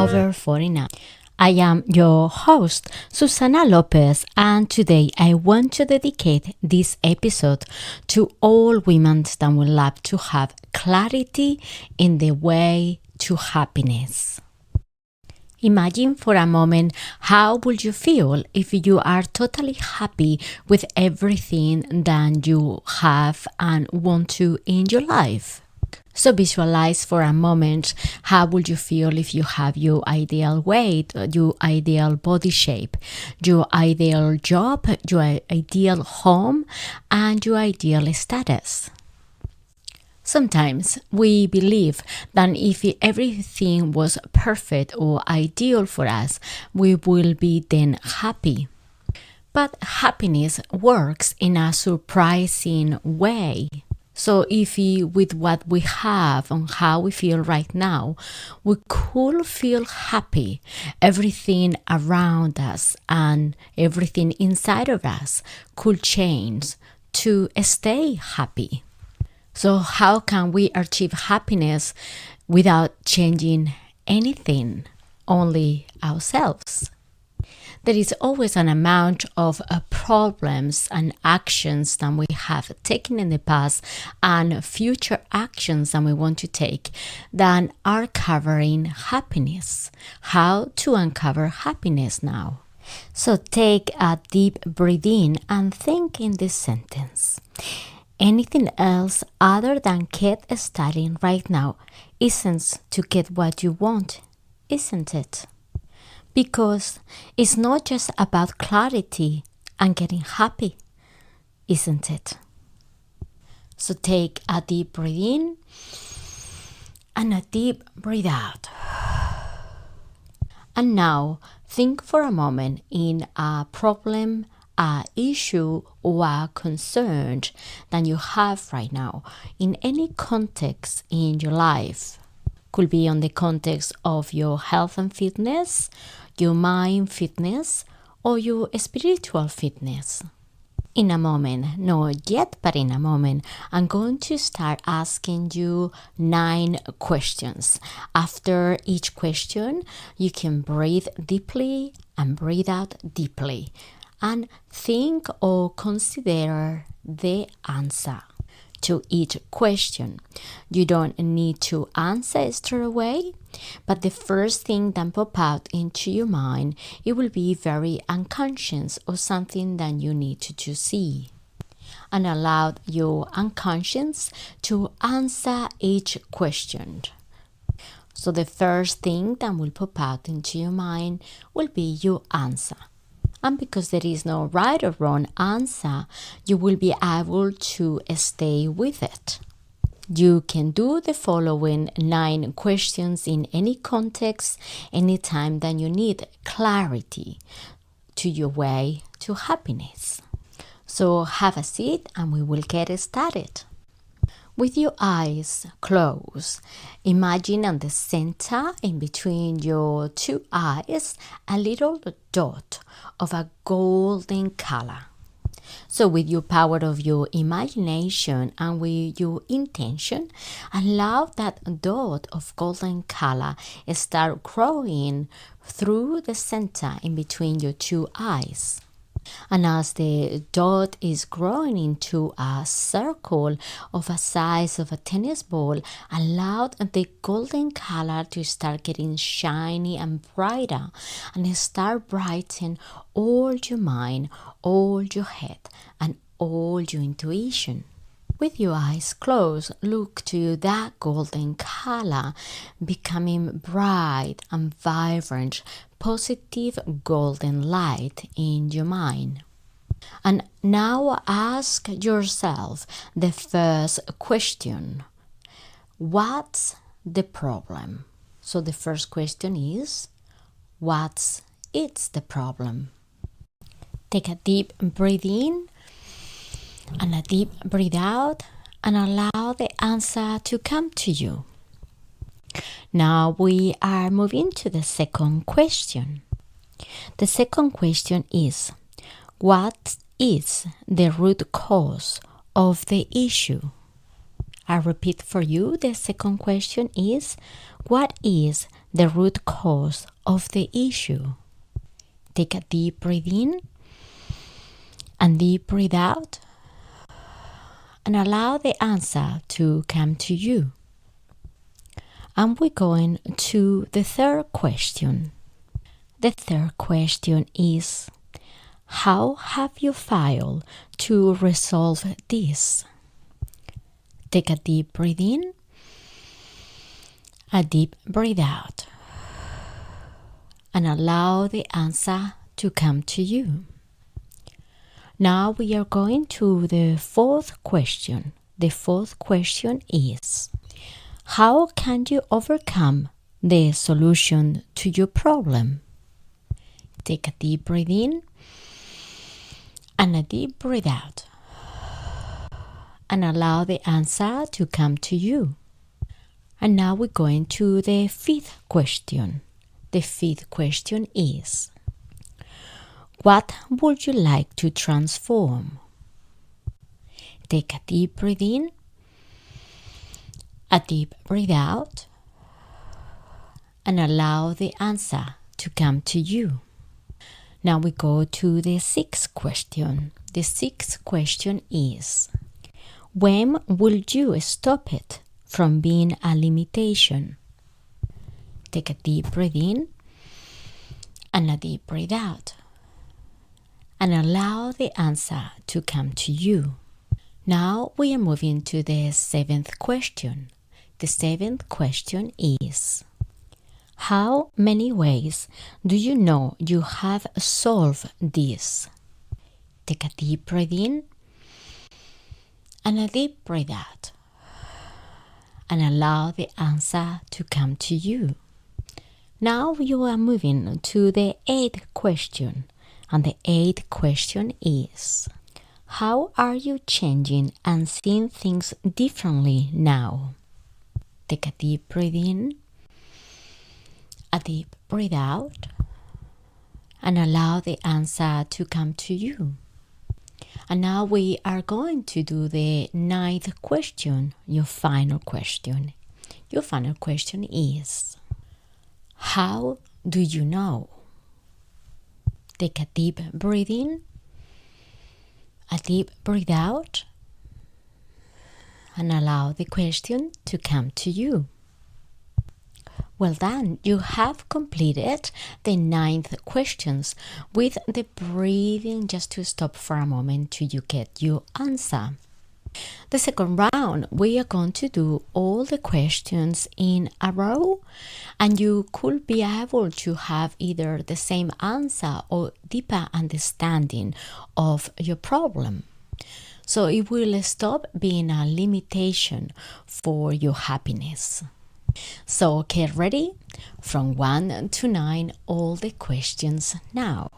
over 49. I am your host, Susana Lopez, and today I want to dedicate this episode to all women that would love to have clarity in the way to happiness. Imagine for a moment how would you feel if you are totally happy with everything that you have and want to in your life. So visualize for a moment how would you feel if you have your ideal weight, your ideal body shape, your ideal job, your ideal home, and your ideal status. Sometimes we believe that if everything was perfect or ideal for us, we will be then happy. But happiness works in a surprising way. So if with what we have and how we feel right now, we could feel happy, everything around us and everything inside of us could change to stay happy. So how can we achieve happiness without changing anything, only ourselves? There is always an amount of problems and actions that we have taken in the past and future actions that we want to take that are covering happiness. How to uncover happiness now? So take a deep breath in and think in this sentence. Anything else other than get starting right now isn't to get what you want, isn't it? Because it's not just about clarity and getting happy, isn't it? So take a deep breath in and a deep breath out. And now think for a moment in a problem, a issue, or a concern that you have right now in any context in your life. Could be on the context of your health and fitness, your mind fitness, or your spiritual fitness. In a moment, not yet, but in a moment, I'm going to start asking you 9 questions. After each question, you can breathe deeply and breathe out deeply and think or consider the answer to each question. You don't need to answer straight away, but the first thing that pop out into your mind, it will be very unconscious or something that you need to see. And allow your unconscious to answer each question. So the first thing that will pop out into your mind will be your answer. And because there is no right or wrong answer, you will be able to stay with it. You can do the following 9 questions in any context, anytime that you need clarity to your way to happiness. So have a seat and we will get started. With your eyes closed, imagine on the center, in between your 2 eyes, a little dot of a golden color. So with your power of your imagination and with your intention, allow that dot of golden color start growing through the center in between your 2 eyes. And as the dot is growing into a circle of a size of a tennis ball, allow the golden color to start getting shiny and brighter and start brightening all your mind, all your head, and all your intuition. With your eyes closed, look to that golden color becoming bright and vibrant, positive golden light in your mind. And now ask yourself the first question. What's the problem? So the first question is, what's the problem? Take a deep breath in and a deep breath out and allow the answer to come to you. Now we are moving to the second question. The second question is, what is the root cause of the issue? I repeat for you, the second question is, what is the root cause of the issue. Take a deep breath in and deep breath out, and allow the answer to come to you. And we're going to the third question. The third question is, how have you failed to resolve this? Take a deep breath in, a deep breath out, and allow the answer to come to you. Now we are going to the fourth question. The fourth question is, how can you overcome the solution to your problem? Take a deep breath in and a deep breath out, and allow the answer to come to you. And now we're going to the fifth question. The fifth question is, what would you like to transform? Take a deep breath in, a deep breath out, and allow the answer to come to you. Now we go to the sixth question. The sixth question is, when will you stop it from being a limitation? Take a deep breath in and a deep breath out, and allow the answer to come to you. Now we are moving to the seventh question. The seventh question is, how many ways do you know you have solved this? Take a deep breath in and a deep breath out, and allow the answer to come to you. Now you are moving to the eighth question. And the eighth question is, how are you changing and seeing things differently now? Take a deep breath in, a deep breath out, and allow the answer to come to you. And now we are going to do the ninth question, your final question. Your final question is, how do you know? Take a deep breath in, a deep breath out, and allow the question to come to you. Well done, you have completed the 9th questions with the breathing, just to stop for a moment till you get your answer. The second round, we are going to do all the questions in a row, and you could be able to have either the same answer or deeper understanding of your problem. So it will stop being a limitation for your happiness. So get ready, from 1 to 9, all the questions now.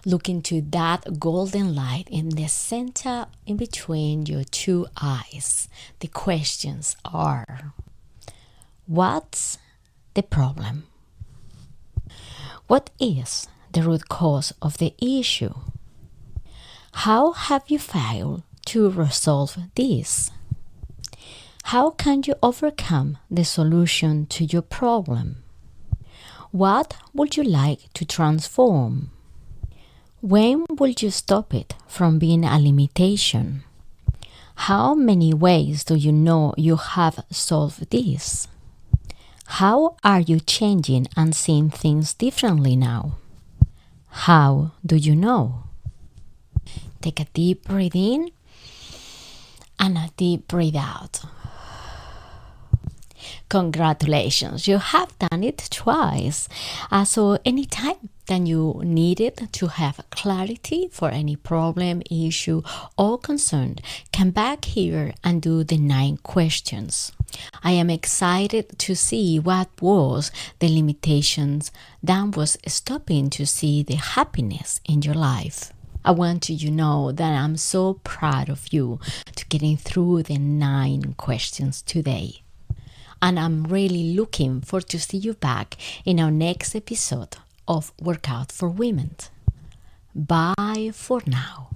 Look into that golden light in the center in between your two eyes. The questions are: what's the problem? What is the root cause of the issue? How have you failed to resolve this? How can you overcome the solution to your problem? What would you like to transform? When will you stop it from being a limitation? How many ways do you know you have solved this? How are you changing and seeing things differently now? How do you know? Take a deep breath in and a deep breath out. Congratulations, you have done it twice. So anytime that you needed to have clarity for any problem, issue, or concern, come back here and do the 9 questions. I am excited to see what was the limitations that was stopping to see the happiness in your life. I want you to know that I'm so proud of you to getting through the 9 questions today. And I'm really looking forward to see you back in our next episode of Workout for Women. Bye for now.